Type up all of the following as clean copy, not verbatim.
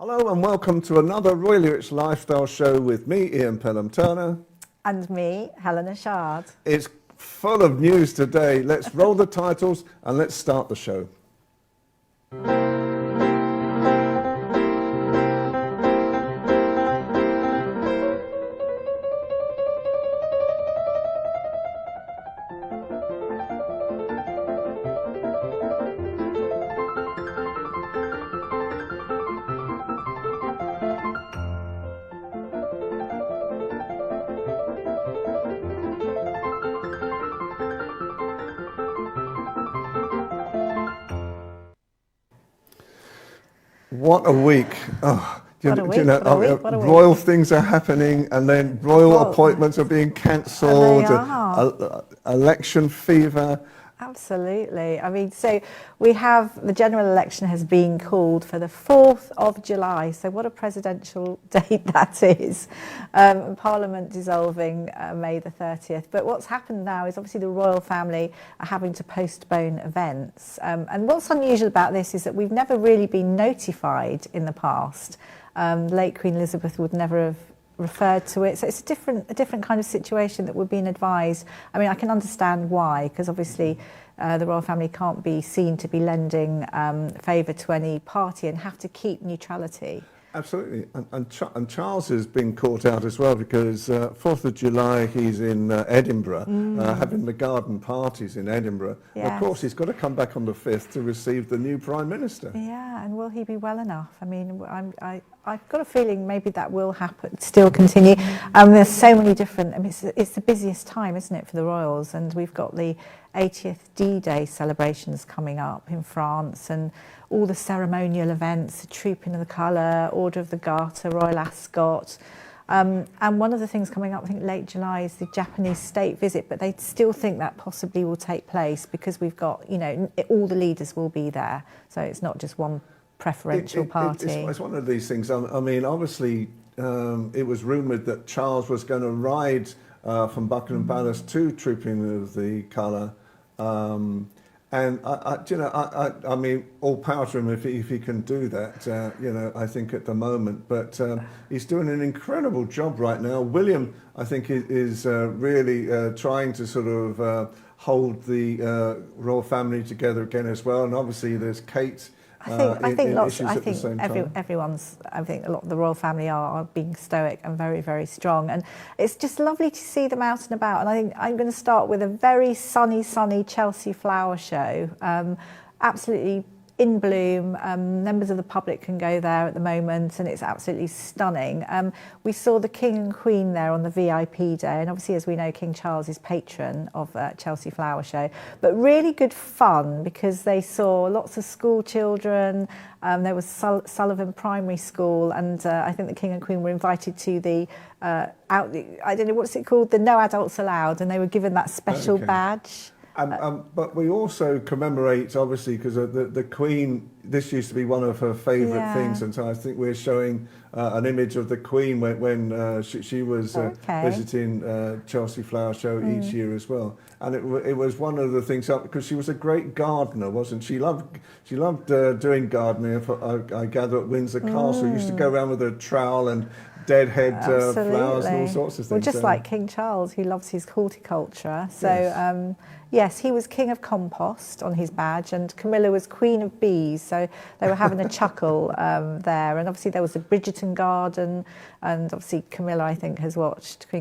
Hello and welcome to another Royally Rich Lifestyle show with me, Ian Pelham Turner. And me, Helena Chard. It's full of news today. Let's roll the titles and let's start the show. What a week. Oh, royal things are happening and then royal appointments are being cancelled, election fever. Absolutely. I mean, so we have the general election has been called for the 4th of July. So what a presidential date that is. Parliament dissolving May the 30th. But what's happened now is obviously the royal family are having to postpone events. And what's unusual about this is that we've never really been notified in the past. Late Queen Elizabeth would never have referred to it, so it's a different kind of situation that we're being advised. I mean, I can understand why, because obviously the royal family can't be seen to be lending favour to any party and have to keep neutrality. Absolutely, and Charles has been caught out as well because 4th of July he's in Edinburgh, having the garden parties in Edinburgh. Yes. Of course, he's got to come back on the 5th to receive the new Prime Minister. Yeah, and will he be well enough? I mean, I've got a feeling maybe that will happen, still continue. There's so many different, I mean, it's the busiest time, isn't it, for the royals? And we've got the 80th D-Day celebrations coming up in France and all the ceremonial events, the Trooping of the Colour, Order of the Garter, Royal Ascot. And one of the things coming up, I think late July, is the Japanese state visit, but they still think that possibly will take place because we've got, you know, all the leaders will be there. So it's not just one preferential party. It's one of these things. I mean, obviously, it was rumoured that Charles was going to ride from Buckingham Palace to Trooping of the Colour. And I mean, all power to him if he can do that. You know, I think at the moment, but he's doing an incredible job right now. William, I think, is really trying to sort of hold the royal family together again as well. And obviously, there's Kate. I think a lot of the royal family are being stoic and very, very strong, and it's just lovely to see them out and about. And I think I'm going to start with a very sunny Chelsea flower show, absolutely in bloom. Members of the public can go there at the moment, and it's absolutely stunning. We saw the King and Queen there on the VIP day, and obviously, as we know, King Charles is patron of Chelsea Flower Show. But really good fun because they saw lots of school children. There was Sullivan Primary School, and I think the King and Queen were invited to the I don't know what's it called, the No Adults Allowed, and they were given that special badge. But we also commemorate, obviously, because the Queen, this used to be one of her favourite things, and so I think we're showing an image of the Queen when she was visiting Chelsea Flower Show each year as well. And it was one of the things, because she was a great gardener, wasn't she? She loved doing gardening, I gather, at Windsor Castle. Used to go around with a trowel and deadhead flowers and all sorts of things. Well, just like King Charles, who loves his horticulture. So, yes, he was King of Compost on his badge, and Camilla was Queen of Bees. So they were having a chuckle there. And obviously there was the Bridgerton Garden, and obviously Queen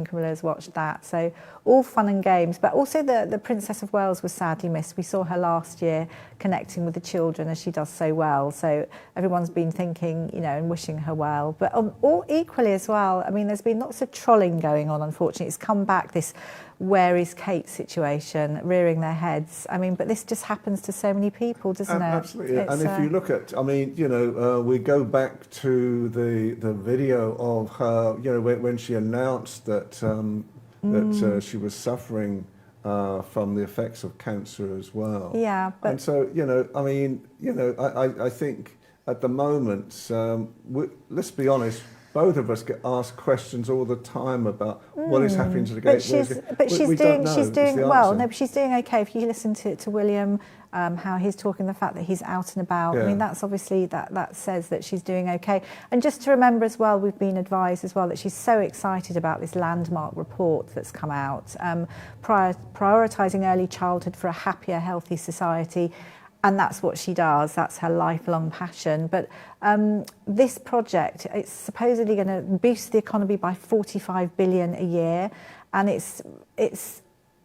Camilla has watched that. So all fun and games. But also the Princess of Wales was sadly missed. We saw her last year connecting with the children, as she does so well. So everyone's been thinking, you know, and wishing her well. But all equally as well, I mean, there's been lots of trolling going on, unfortunately. It's come back, this where is Kate situation, rearing their heads. I mean, but this just happens to so many people, doesn't it? Absolutely. And if you look at, I mean, you know, we go back to the video of her, you know, when she announced that she was suffering from the effects of cancer as well. Yeah. But and so, you know, I mean, you know, I think at the moment, let's be honest, both of us get asked questions all the time about what is happening to the gate. But she's doing well. No, but she's doing okay. If you listen to William, how he's talking, the fact that he's out and about. Yeah. I mean, that's obviously, that says that she's doing okay. And just to remember as well, we've been advised as well that she's so excited about this landmark report that's come out, prioritising early childhood for a happier, healthy society. And that's what she does. That's her lifelong passion. But this project, it's supposedly going to boost the economy by 45 billion a year. And it's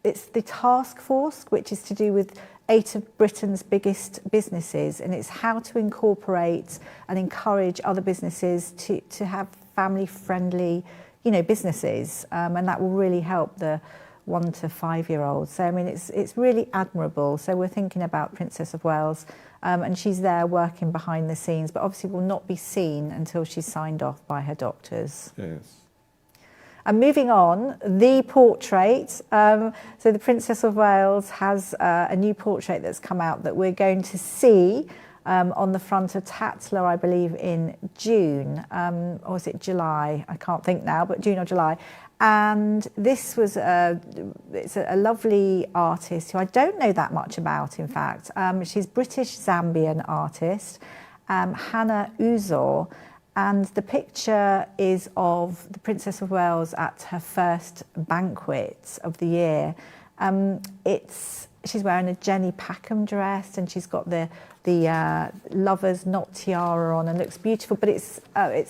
the task force, which is to do with 8 of Britain's biggest businesses. And it's how to incorporate and encourage other businesses to have family-friendly, businesses. And that will really help the 1 to 5 year olds. So I mean, it's really admirable. So we're thinking about Princess of Wales, and she's there working behind the scenes, but obviously will not be seen until she's signed off by her doctors. Yes. And moving on, the portrait. So the Princess of Wales has a new portrait that's come out that we're going to see on the front of Tatler, I believe, in June, or is it July? I can't think now, but June or July. And this was it's a lovely artist who I don't know that much about, in fact. She's British-Zambian artist, Hannah Uzor, and the picture is of the Princess of Wales at her first banquet of the year. She's wearing a Jenny Packham dress, and she's got the lover's knot tiara on, and looks beautiful. But it's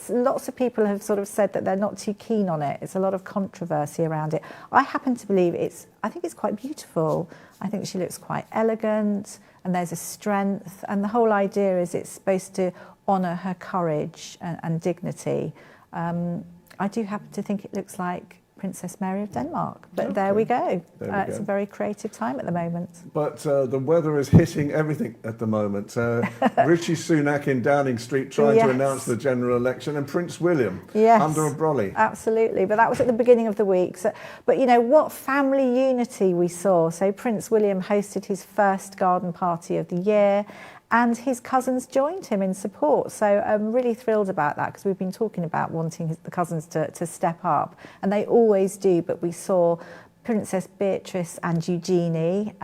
lots of people have sort of said that they're not too keen on it. It's a lot of controversy around it. I happen to believe I think it's quite beautiful. I think she looks quite elegant, and there's a strength. And the whole idea is it's supposed to honour her courage and dignity. I do happen to think it looks like Princess Mary of Denmark, but okay. There we go. It's a very creative time at the moment. But the weather is hitting everything at the moment. Rishi Sunak in Downing Street trying to announce the general election, and Prince William under a brolly. Absolutely, but that was at the beginning of the week. So, but what family unity we saw. So Prince William hosted his first garden party of the year, and his cousins joined him in support. So I'm really thrilled about that, because we've been talking about wanting the cousins to step up, and they always do. But we saw Princess Beatrice and Eugenie,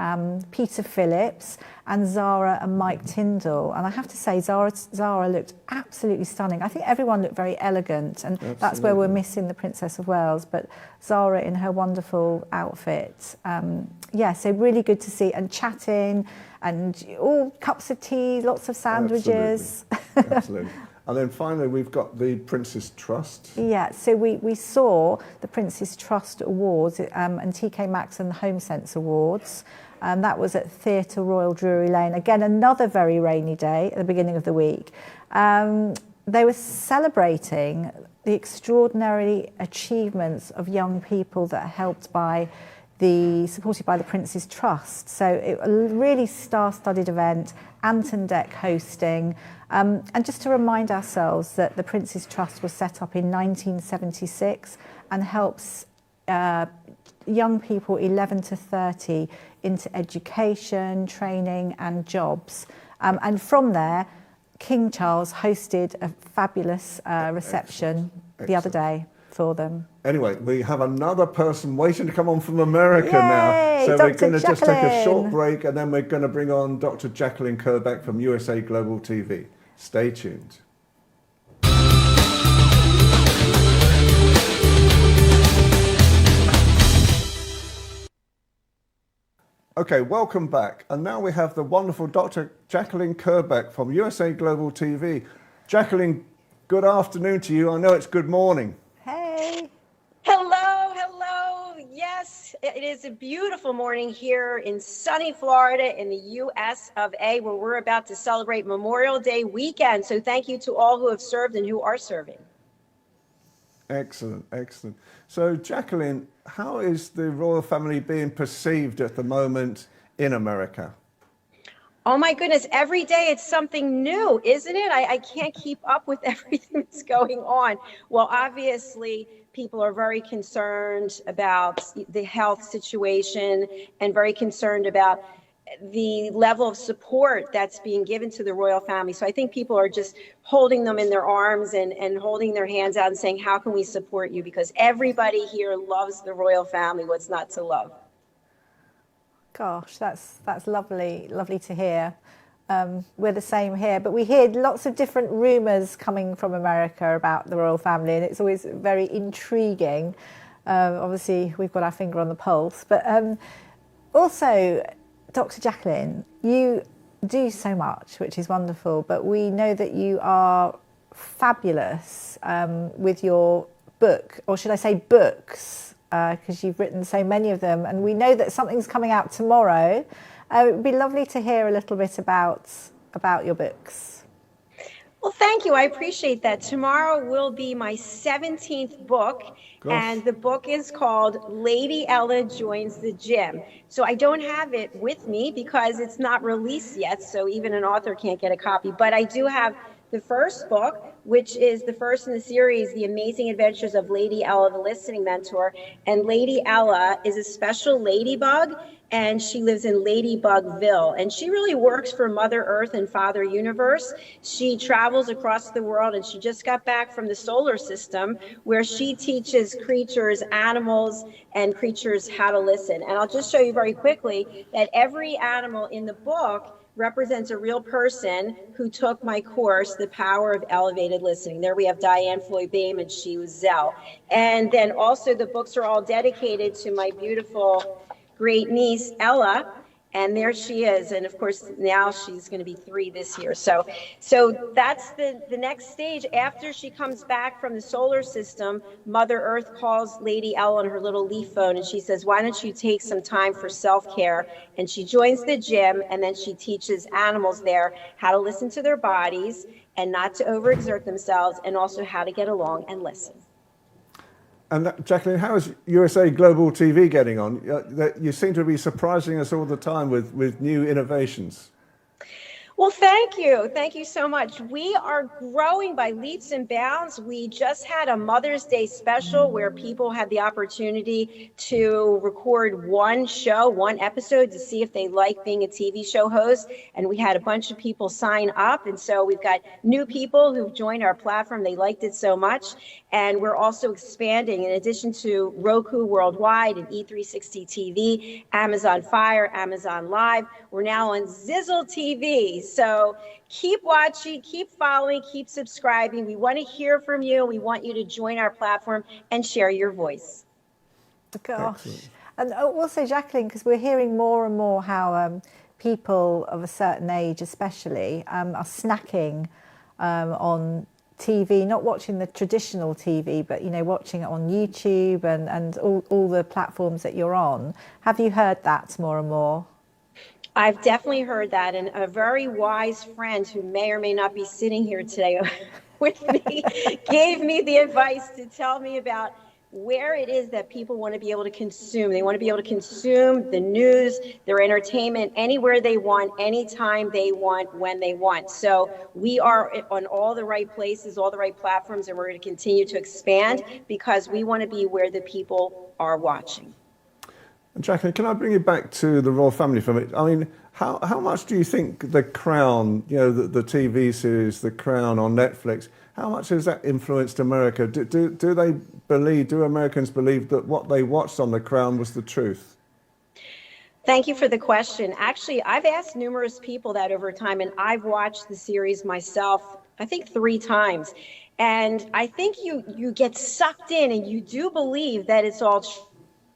Peter Phillips, and Zara and Mike Tyndall. And I have to say, Zara looked absolutely stunning. I think everyone looked very elegant, and that's where we're missing the Princess of Wales. But Zara in her wonderful outfit. So really good to see, and chatting, and all cups of tea, lots of sandwiches. Absolutely. And then finally, we've got the Prince's Trust. Yeah, so we saw the Prince's Trust Awards and TK Maxx and the Home Sense Awards. That was at Theatre Royal Drury Lane. Again, another very rainy day at the beginning of the week. They were celebrating the extraordinary achievements of young people that are supported by the Prince's Trust. So a really star-studded event, Anton Deck hosting. And just to remind ourselves that the Prince's Trust was set up in 1976 and helps young people 11 to 30 into education, training and jobs. And from there, King Charles hosted a fabulous reception the other day for them. Anyway, we have another person waiting to come on from America now. So we're going to just take a short break, and then we're going to bring on Dr. Jacqueline Kerbeck from USA Global TV. Stay tuned. Okay, welcome back. And now we have the wonderful Dr. Jacqueline Kerbeck from USA Global TV. Jacqueline, good afternoon to you. I know it's good morning. Hey. Hello, hello. Yes, it is a beautiful morning here in sunny Florida in the US of A, where we're about to celebrate Memorial Day weekend. So thank you to all who have served and who are serving. Excellent, excellent. So Jacqueline, how is the royal family being perceived at the moment in America? Oh my goodness, every day it's something new, isn't it? I can't keep up with everything that's going on. Well, obviously, people are very concerned about the health situation and very concerned about the level of support that's being given to the royal family. So I think people are just holding them in their arms and holding their hands out and saying, how can we support you? Because everybody here loves the royal family. What's not to love? Gosh, that's lovely to hear. We're the same here, but we hear lots of different rumours coming from America about the royal family, and it's always very intriguing. Obviously, we've got our finger on the pulse, but also, Dr. Jacqueline, you do so much, which is wonderful, but we know that you are fabulous with your book, or should I say books, because you've written so many of them, and we know that something's coming out tomorrow. It would be lovely to hear a little bit about your books. Well, thank you. I appreciate that. Tomorrow will be my 17th book, and the book is called Lady Ella Joins the Gym. So I don't have it with me because it's not released yet, so even an author can't get a copy. But I do have the first book, which is the first in the series, The Amazing Adventures of Lady Ella, the Listening Mentor. And Lady Ella is a special ladybug, and she lives in Ladybugville. And she really works for Mother Earth and Father Universe. She travels across the world, and she just got back from the solar system, where she teaches creatures, animals, and creatures how to listen. And I'll just show you very quickly that every animal in the book represents a real person who took my course, The Power of Elevated Listening. There we have Diane Floyd Bayman, and she was Zell. And then also the books are all dedicated to my beautiful great niece, Ella. And there she is. And of course, now she's going to be 3 this year. So that's the next stage. After she comes back from the solar system, Mother Earth calls Lady Ella on her little leaf phone, and she says, why don't you take some time for self-care? And she joins the gym, and then she teaches animals there how to listen to their bodies and not to overexert themselves, and also how to get along and listen. And Jacqueline, how is USA Global TV getting on? You seem to be surprising us all the time with new innovations. Well, thank you. Thank you so much. We are growing by leaps and bounds. We just had a Mother's Day special where people had the opportunity to record one show, one episode, to see if they like being a TV show host. And we had a bunch of people sign up. And so we've got new people who've joined our platform. They liked it so much. And we're also expanding, in addition to Roku Worldwide and E360 TV, Amazon Fire, Amazon Live. We're now on Zizzle TV. So keep watching, keep following, keep subscribing. We want to hear from you. We want you to join our platform and share your voice. Gosh. Excellent. And also, Jacqueline, because we're hearing more and more how people of a certain age especially are snacking on TV, not watching the traditional TV, but watching it on YouTube and all the platforms that you're on. Have you heard that more and more? I've definitely heard that, and a very wise friend who may or may not be sitting here today with me gave me the advice to tell me about where it is that people want to be able to consume. They want to be able to consume the news, their entertainment, anywhere they want, anytime they want, when they want. So we are on all the right places, all the right platforms, and we're going to continue to expand because we want to be where the people are watching. Jacqueline, can I bring you back to the royal family for a minute? I mean, how much do you think The Crown, the TV series The Crown on Netflix, how much has that influenced America? Do Americans believe that what they watched on The Crown was the truth? Thank you for the question. Actually, I've asked numerous people that over time, and I've watched the series myself, I think 3 times. And I think you get sucked in and you do believe that it's all true.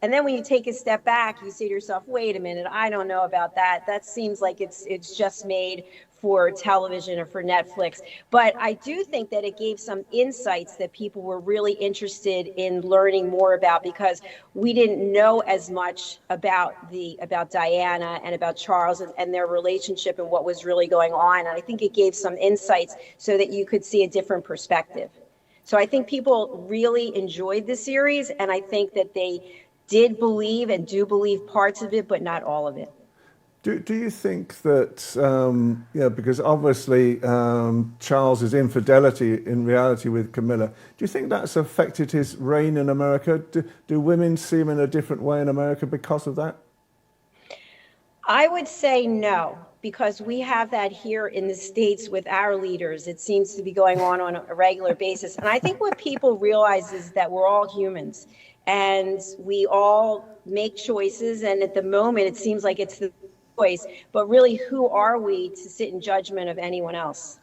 And then when you take a step back, you say to yourself, wait a minute, I don't know about that. That seems like it's just made for television or for Netflix. But I do think that it gave some insights that people were really interested in learning more about, because we didn't know as much about Diana and about Charles and their relationship and what was really going on. And I think it gave some insights so that you could see a different perspective. So I think people really enjoyed the series, and I think that they did believe and do believe parts of it, but not all of it. Do you think that, because obviously Charles's infidelity in reality with Camilla, do you think that's affected his reign in America? Do women see him in a different way in America because of that? I would say no, because we have that here in the States with our leaders. It seems to be going on a regular basis. And I think what people realize is that we're all humans. and we all make choices. And at the moment, it seems like it's the choice, but really, who are we to sit in judgment of anyone else?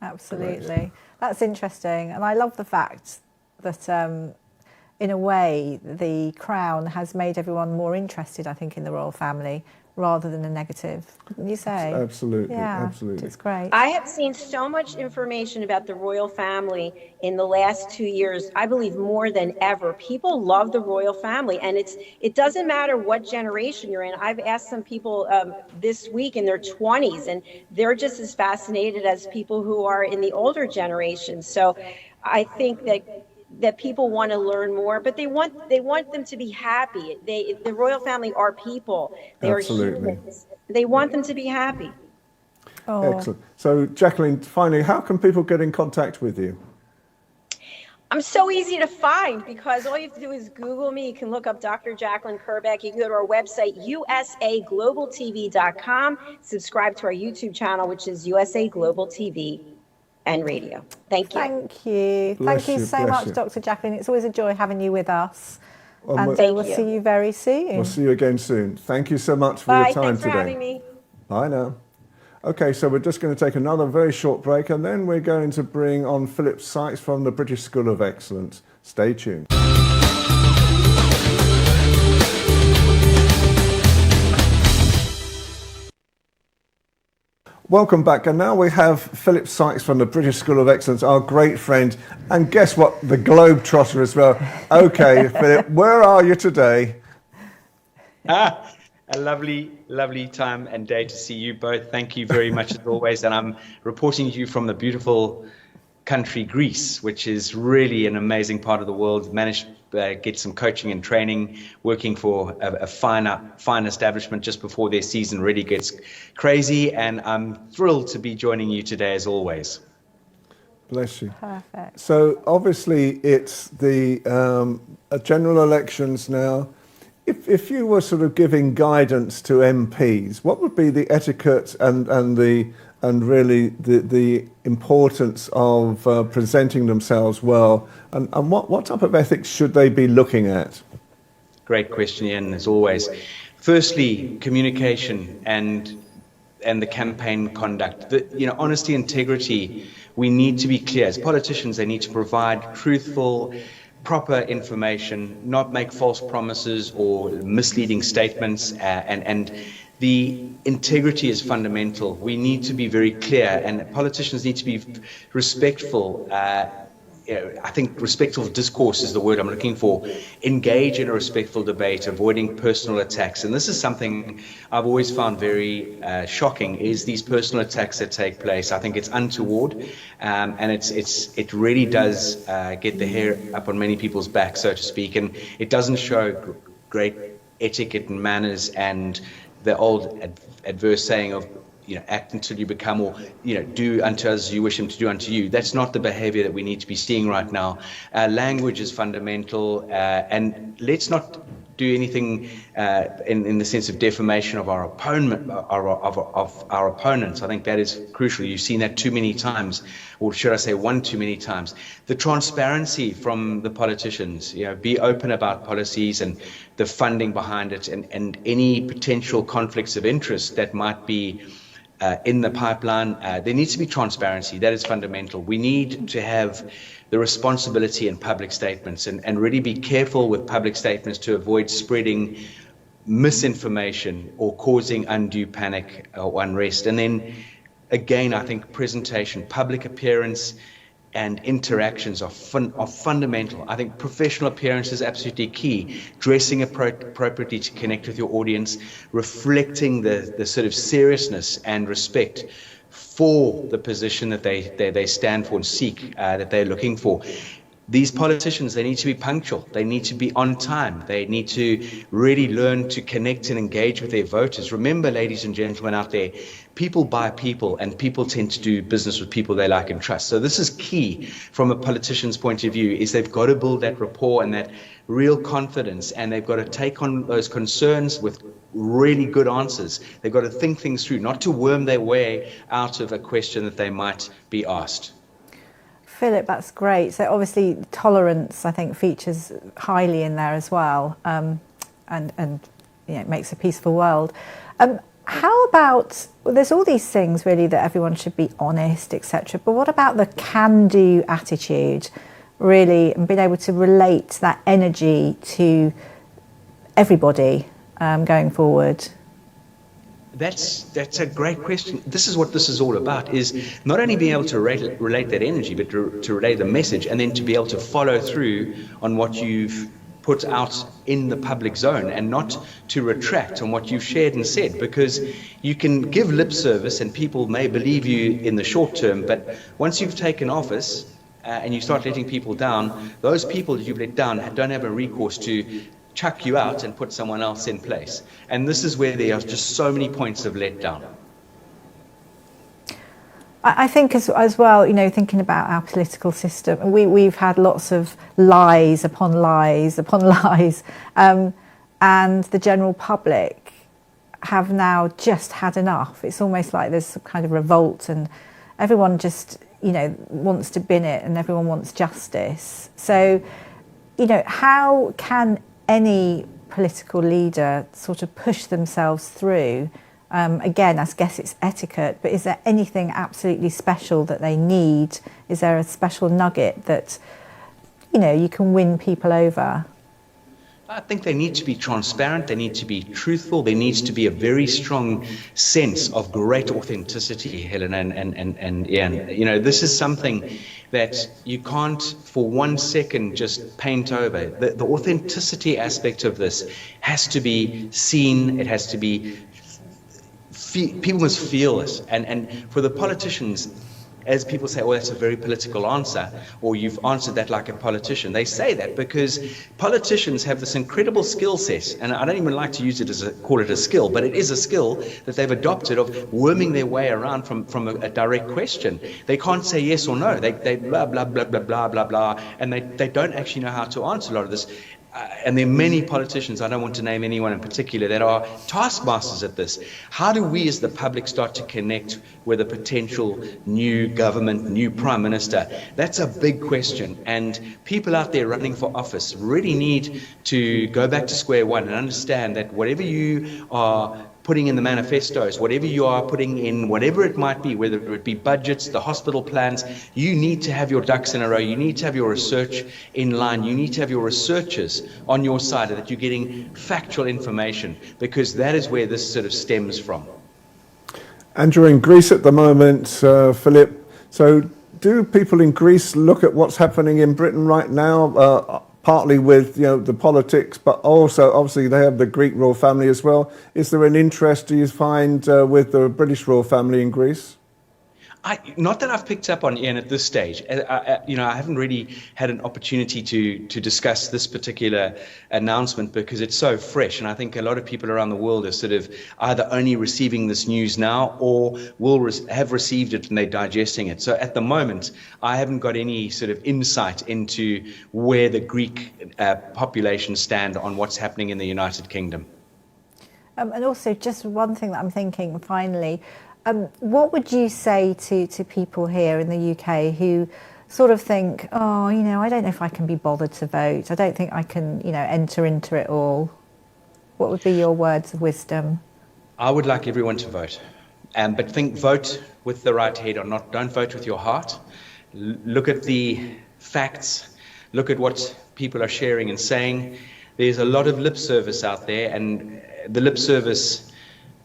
Absolutely. Correct. That's interesting. And I love the fact that, in a way, the Crown has made everyone more interested, I think, in the royal family rather than a negative. Wouldn't you say? Absolutely. Yeah, Absolutely. it's great. I have seen so much information about the royal family in the last 2 years, I believe more than ever. People love the royal family, and it doesn't matter what generation you're in. I've asked some people this week in their 20s, and they're just as fascinated as people who are in the older generation. So I think that people want to learn more, but they want them to be happy. The royal family are people. They Absolutely. are humans. They want them to be happy. Oh, Excellent. So, Jacqueline, finally, how can people get in contact with you? I'm so easy to find because all you have to do is Google me. You can look up Dr. Jacqueline Kerbeck. You can go to our website, usaglobaltv.com. Subscribe to our YouTube channel, which is USA Global TV and Radio. Thank you. thank you. Bless Thank you you, so bless much, you. Dr. Jacqueline. It's always a joy having you with us. Well, And we'll- Thank we'll you. see you very soon. We'll see you again soon. Thank you so much for Bye. your time Thanks for today. having me. Bye now. Okay, so we're just going to take another very short break, and then we're going to bring on Philip Sykes from the British School of Excellence. Stay tuned. Welcome back, and now we have Philip Sykes from the British School of Excellence, our great friend, and guess what, the Globetrotter as well. Okay, Philip, where are you today? A lovely, lovely time and day to see you both. Thank you very much as always. And I'm reporting to you from the beautiful country Greece, which is really an amazing part of the world. Managed to get some coaching and training, working for a fine establishment just before their season really gets crazy. And I'm thrilled to be joining you today as always. Bless you. Perfect. So obviously it's the general elections now. If you were sort of giving guidance to MPs, what would be the etiquette and really the importance of presenting themselves well, and what type of ethics should they be looking at? Great question, Ian, as always. Firstly, communication and the campaign conduct. Honesty, integrity. We need to be clear. As politicians, they need to provide truthful, proper information, not make false promises or misleading statements, and the integrity is fundamental. We need to be very clear, and politicians need to be respectful. I think respectful discourse is the word I'm looking for. Engage in a respectful debate, avoiding personal attacks. And this is something I've always found very shocking, is these personal attacks that take place. I think it's untoward, and it really does get the hair up on many people's backs, so to speak. And it doesn't show great etiquette and manners, and the old adverse saying of, act until you become, or, do unto us as you wish him to do unto you. That's not the behavior that we need to be seeing right now. Language is fundamental, and let's not do anything in the sense of defamation of our opponent, of our opponents. I think that is crucial. You've seen that too many times, or should I say one too many times. The transparency from the politicians, be open about policies and the funding behind it, and any potential conflicts of interest that might be in the pipeline. There needs to be transparency. That is fundamental. We need to have the responsibility in public statements, and really be careful with public statements to avoid spreading misinformation or causing undue panic or unrest. And then again, I think presentation, public appearance and interactions are fundamental. I think professional appearance is absolutely key. Dressing appropriately to connect with your audience, reflecting the sort of seriousness and respect for the position that they stand for and seek, that they're looking for. These politicians, they need to be punctual. They need to be on time. They need to really learn to connect and engage with their voters. Remember, ladies and gentlemen out there, people buy people, and people tend to do business with people they like and trust. So this is key from a politician's point of view, is they've got to build that rapport and that real confidence, and they've got to take on those concerns with really good answers. They've got to think things through, not to worm their way out of a question that they might be asked. Philip, that's great. So obviously tolerance, I think, features highly in there as well, and it makes a peaceful world. How about, well, there's all these things really that everyone should be honest, etc. But what about the can-do attitude, really, and being able to relate that energy to everybody going forward? That's a great question. This is what this is all about, is not only being able to relate that energy, but to relay the message, and then to be able to follow through on what you've put out in the public zone, and not to retract on what you've shared and said, because you can give lip service and people may believe you in the short term, but once you've taken office and you start letting people down, those people that you've let down don't have a recourse to chuck you out and put someone else in place. And this is where there are just so many points of letdown. I think as well, thinking about our political system, we've had lots of lies upon lies upon lies, and the general public have now just had enough. It's almost like there's some kind of revolt, and everyone just, wants to bin it, and everyone wants justice. So, how can any political leader sort of push themselves through? Again, I guess it's etiquette, but is there anything absolutely special that they need? Is there a special nugget that, you can win people over? I think they need to be transparent, they need to be truthful, there needs to be a very strong sense of great authenticity, Helena and Ian. This is something that you can't for 1 second just paint over. The authenticity aspect of this has to be seen, it has to be, people must feel it. And for the politicians, as people say, well, that's a very political answer, or you've answered that like a politician. They say that because politicians have this incredible skill set, and I don't even like to use it call it a skill, but it is a skill that they've adopted of worming their way around from a direct question. They can't say yes or no. They blah, blah, blah, blah, blah, blah, blah, and they don't actually know how to answer a lot of this. And there are many politicians, I don't want to name anyone in particular, that are taskmasters at this. How do we as the public start to connect with a potential new government, new prime minister? That's a big question. And people out there running for office really need to go back to square one and understand that whatever you are putting in the manifestos, whatever you are putting in, whatever it might be, whether it be budgets, the hospital plans, you need to have your ducks in a row. You need to have your research in line. You need to have your researchers on your side, that you're getting factual information, because that is where this sort of stems from. And you're in Greece at the moment, Philip. So do people in Greece look at what's happening in Britain right now? Partly with the politics, but also obviously they have the Greek royal family as well. Is there an interest, do you find, with the British royal family in Greece? Not that I've picked up on, Ian, at this stage. I haven't really had an opportunity to discuss this particular announcement because it's so fresh, and I think a lot of people around the world are sort of either only receiving this news now or will have received it and they're digesting it. So at the moment, I haven't got any sort of insight into where the Greek population stand on what's happening in the United Kingdom. And also, just one thing that I'm thinking finally, what would you say to people here in the UK who sort of think, I don't know if I can be bothered to vote. I don't think I can, enter into it all. What would be your words of wisdom? I would like everyone to vote, but vote with the right head or not. Don't vote with your heart. Look at the facts. Look at what people are sharing and saying. There's a lot of lip service out there, and the lip service,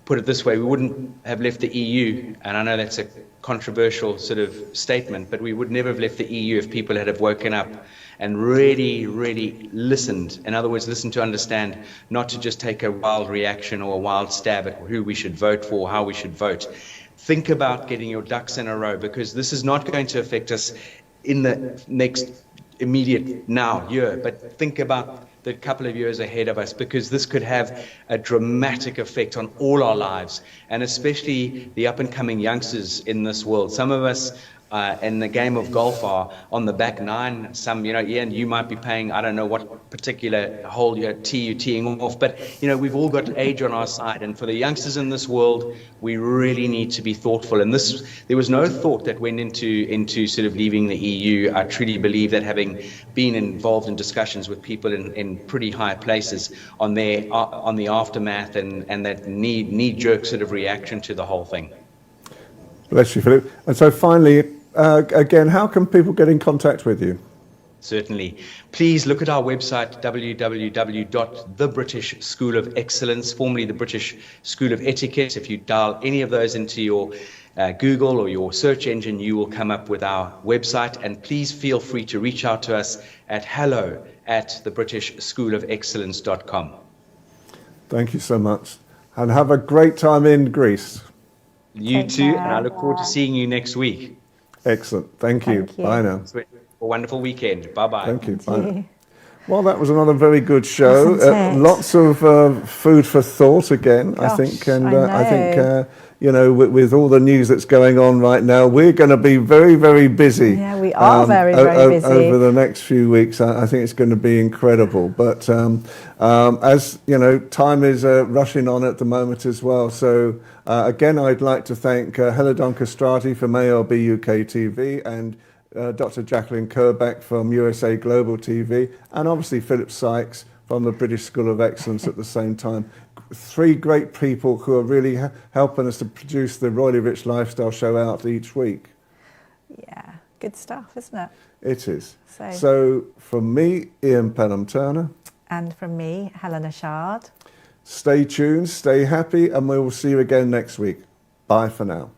put it this way, we wouldn't have left the EU, and I know that's a controversial sort of statement, but we would never have left the EU if people had have woken up and really, really listened. In other words, listen to understand, not to just take a wild reaction or a wild stab at who we should vote for, how we should vote. Think about getting your ducks in a row, because this is not going to affect us in the next immediate year, but think about the couple of years ahead of us, because this could have a dramatic effect on all our lives, and especially the up and coming youngsters in this world. Some of us in the game of golf are on the back nine. Some, Ian, you might be paying, I don't know what particular hole you're teeing off, but, we've all got age on our side. And for the youngsters in this world, we really need to be thoughtful. And there was no thought that went into sort of leaving the EU. I truly believe that, having been involved in discussions with people in pretty high places on the aftermath and that knee-jerk sort of reaction to the whole thing. Bless you, Philip. And so finally, again, how can people get in contact with you? Certainly. Please look at our website, www.The School of Excellence, formerly the British School of Etiquette. If you dial any of those into your Google or your search engine, you will come up with our website. And please feel free to reach out to us at hello@thebritishschoolofexcellence.com. Thank you so much. And have a great time in Greece. You Take too, care. and I look forward to seeing you next week. Excellent. Thank you. Thank you. Bye now. A wonderful weekend. Bye-bye. Thank you. Bye. you. Now. Well, that was another very good show. Wasn't it? Lots of food for thought again, I Gosh, think. And I I think, with all the news that's going on right now, we're going to be very, very busy. Yeah, we are very, very busy. Over the next few weeks. I think it's going to be incredible. But as you know, time is rushing on at the moment as well. So again, I'd like to thank Helena Chard from ARB UK TV and Dr. Jacqueline Kerbeck from USA Global TV, and obviously Philip Sykes from the British School of Excellence at the same time. Three great people who are really helping us to produce the Royally Rich Lifestyle Show out each week. Yeah, good stuff, isn't it? It is. So- So from me, Ian Pelham Turner, And from me, Helena Chard. stay tuned, stay happy, and we will see you again next week. Bye for now.